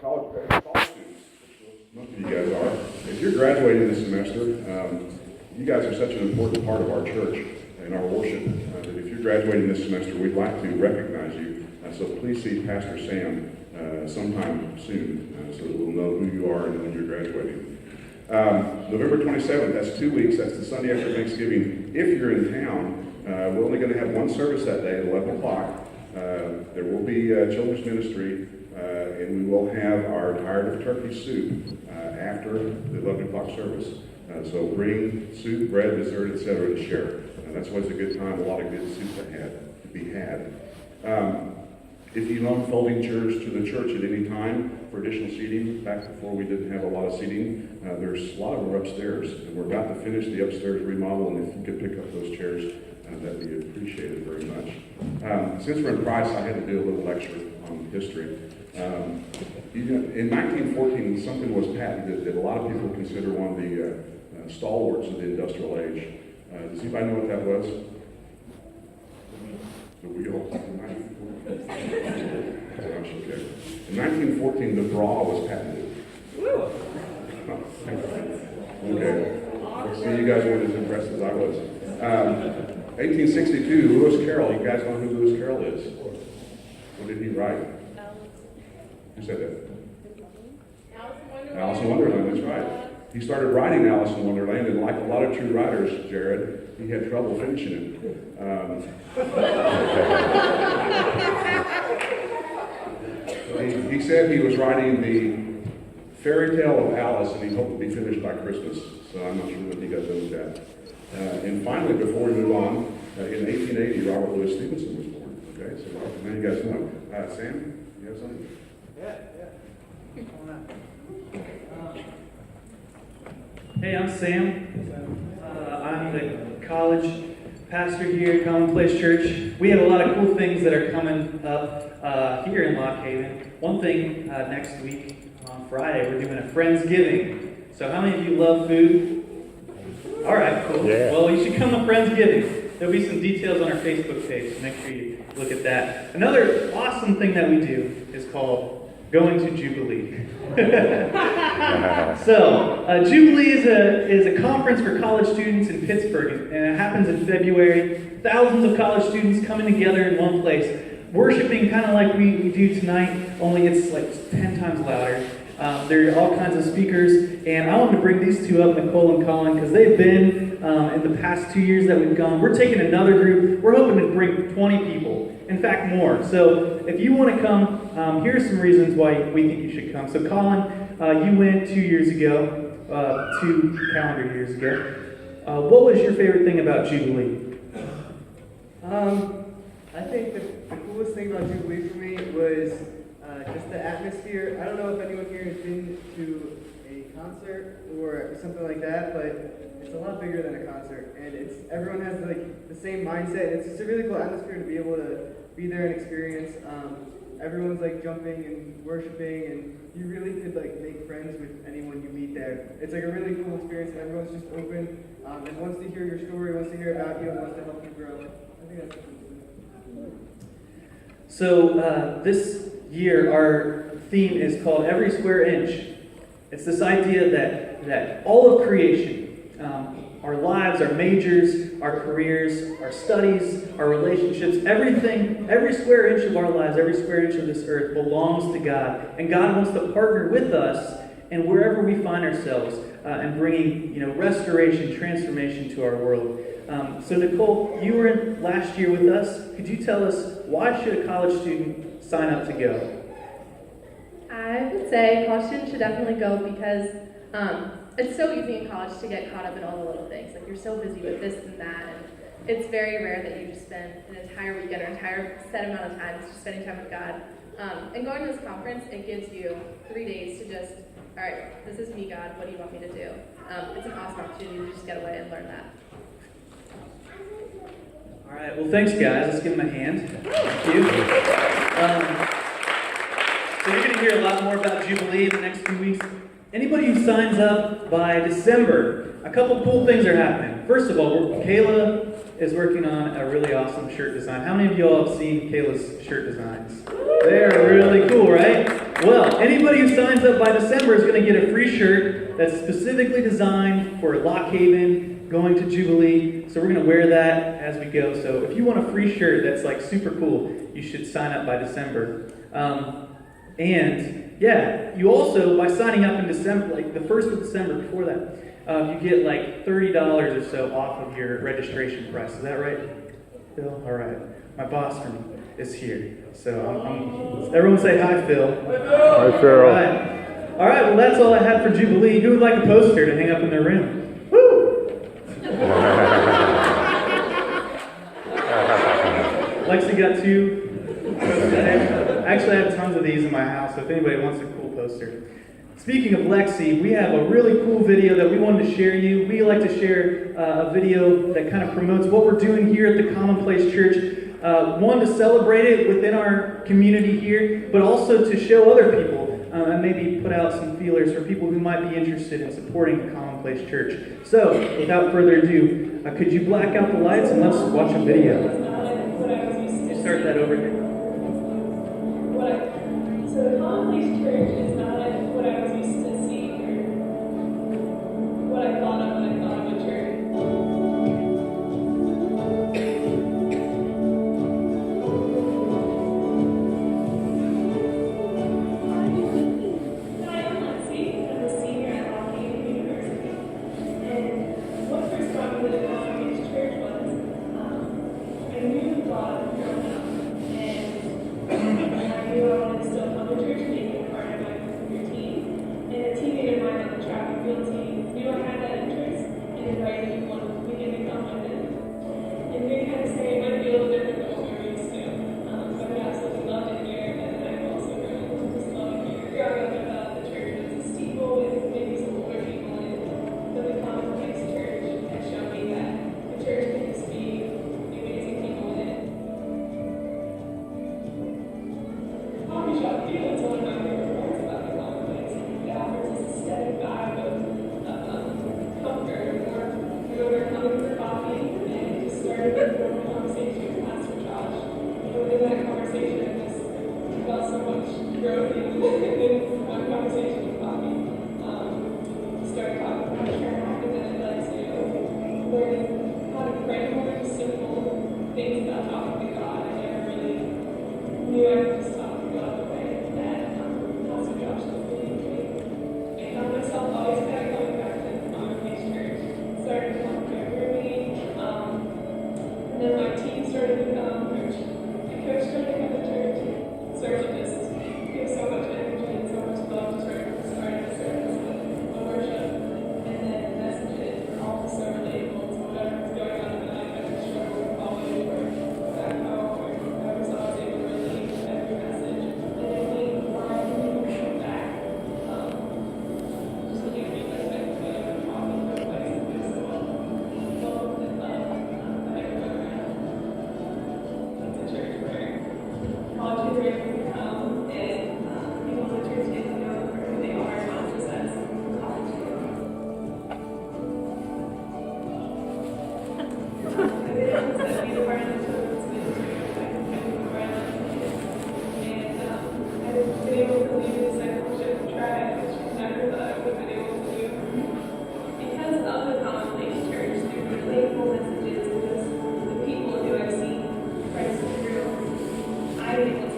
College students, which most of you guys are, if you're graduating this semester, you guys are such an important part of our church and our worship that if you're graduating this semester, we'd like to recognize you. So please see Pastor Sam sometime soon so that we'll know who you are and when you're graduating. November 27th, that's 2 weeks, that's the Sunday after Thanksgiving. If you're in town, we're only going to have one service that day at 11 o'clock. There will be children's ministry, and we will have our Tired of Turkey soup after the 11 o'clock service. So bring soup, bread, dessert, etc. to share. That's always a good time, a lot of good soup to be had. If you loan folding chairs to the church at any time for additional seating, back before we didn't have a lot of seating, there's a lot of them upstairs, and we're about to finish the upstairs remodel, and if you could pick up those chairs, that'd be appreciated very much. Since we're in Price, I had to do a little lecture on history. In 1914, something was patented that a lot of people consider one of the stalwarts of the industrial age. Does anybody know what that was? The wheel. Okay. In 1914, the bra was patented. Okay. See, you guys weren't as impressed as I was. 1862, Lewis Carroll. You guys know who Lewis Carroll is? What did he write? Who said that? Alice in Wonderland, that's right. He started writing Alice in Wonderland, and like a lot of true writers, Jared, he had trouble finishing it. He said he was writing the fairy tale of Alice, and he hoped to be finished by Christmas. So I'm not sure what he got done with that. And finally, before we move on, in 1880, Robert Louis Stevenson was born. Okay, so now you guys know. Sam, you have something? Yeah. Hey, I'm Sam. I'm the college pastor here at Commonplace Church. We have a lot of cool things that are coming up here in Lock Haven. One thing next week on Friday, we're doing a Friendsgiving. So how many of you love food? All right, cool. Yeah. Well, you should come to Friendsgiving. There'll be some details on our Facebook page, so make sure you look at that. Another awesome thing that we do is called Going to Jubilee. So, Jubilee is a conference for college students in Pittsburgh, and it happens in February. Thousands of college students coming together in one place, worshiping kind of like we do tonight, only it's like 10 times louder. There are all kinds of speakers, and I want to bring these two up, Nicole and Colin, because they've been in the past 2 years that we've gone. We're taking another group. We're hoping to bring 20 people, in fact more. So if you want to come, here are some reasons why we think you should come. So Colin, you went 2 years ago, 2 calendar years ago. What was your favorite thing about Jubilee? I think the coolest thing about Jubilee for me was just the atmosphere. I don't know if anyone here has been to a concert or something like that, but it's a lot bigger than a concert, and everyone has like the same mindset. It's just a really cool atmosphere to be able to be there and experience. Everyone's like jumping and worshiping, and you really could like make friends with anyone you meet there. It's like a really cool experience, and everyone's just open and wants to hear your story, wants to hear about you, and wants to help you grow. I think that's cool. So this year, our theme is called Every Square Inch. It's this idea that all of creation, our lives, our majors, our careers, our studies, our relationships, everything, every square inch of our lives, every square inch of this earth belongs to God. And God wants to partner with us and wherever we find ourselves and bringing restoration, transformation to our world. So Nicole, you were in last year with us. Could you tell us why should a college student sign up to go? I would say college students should definitely go because it's so easy in college to get caught up in all the little things. Like you're so busy with this and that, and it's very rare that you just spend an entire weekend or entire set amount of time just spending time with God. And going to this conference, it gives you 3 days to just, all right, this is me, God. What do you want me to do? It's an awesome opportunity to just get away and learn that. All right, well, thanks, guys. Let's give them a hand. Thank you. So you're going to hear a lot more about Jubilee in the next few weeks. Anybody who signs up by December, a couple cool things are happening. First of all, Kayla is working on a really awesome shirt design. How many of y'all have seen Kayla's shirt designs? They're really cool, right? Well, anybody who signs up by December is going to get a free shirt that's specifically designed for Lock Haven, going to Jubilee. So we're going to wear that as we go. So if you want a free shirt that's like super cool, you should sign up by December. And yeah, you also, by signing up in December, like the 1st of December, before that, you get like $30 or so off of your registration price. Is that right, Phil? All right. My boss is here. So everyone say hi, Phil. Hi, Phil. All right, well, that's all I had for Jubilee. Who would like a poster to hang up in their room? Woo! Lexi got 2 posters. Actually, I have tons of these in my house, so if anybody wants a cool poster. Speaking of Lexi, we have a really cool video that we wanted to share you. We like to share a video that kind of promotes what we're doing here at the Commonplace Church. One, to celebrate it within our community here, but also to show other people and maybe put out some feelers for people who might be interested in supporting the Commonplace Church. So, without further ado, could you black out the lights and let's watch a video. Start that over here. So the Commonplace Church is not what I was used to seeing or what I thought of when I thought of a church. Hi, I'm Lexi. I'm a senior at Lock Haven University. And what first brought me to the Commonplace Church was I knew God growing up. And I knew I wanted to still come to church and make it part of my routine. And a teammate of mine on the track and field team knew I had that interest and invited people to begin to come with it. And we kind of say it might be a little different than what we were used to. So we absolutely loved it here, and I also really just loved it here. Growing up the church was a steeple with maybe some older people in it. But the Commonplace Church has shown me that the church can just be amazing people in it. Coffee shop feel is one of my favorite parts about the Commonplace. It offers this aesthetic vibe of comfort and warmth. We were coming for coffee and just started a normal conversation with Pastor Josh. And within that conversation, I just felt so much growth in one conversation with coffee. Started talking about prayer, and then it led to learning how to pray more, just simple things about talking to God. I never really knew I could just talk to God the way that Pastor Josh was leading me. I found myself always kind of going back to the Commonplace Church. Started to come to every meeting. And then my team started to come, my coach started to come to church. Started to just give so much energy and so much love to church. Started the service with the worship. And then the messages were all so relatable to whatever was going on in my life. I was struggling with college or back home, or I was always able to relate to every message. And I think why people come back, just looking at me like that, I'm talking to a place that is so welcome and love everywhere around. That's a church where college graduates can come and people in the church get to know who they are, not just as college students. I've been able to be a part of the children's ministry. I've been around kids. And I've been able to lead a discipleship tribe, which I never thought I would have been able to do. Because of the Commonplace Church, through relatable messages and just the people who I've seen Christ through, I'm able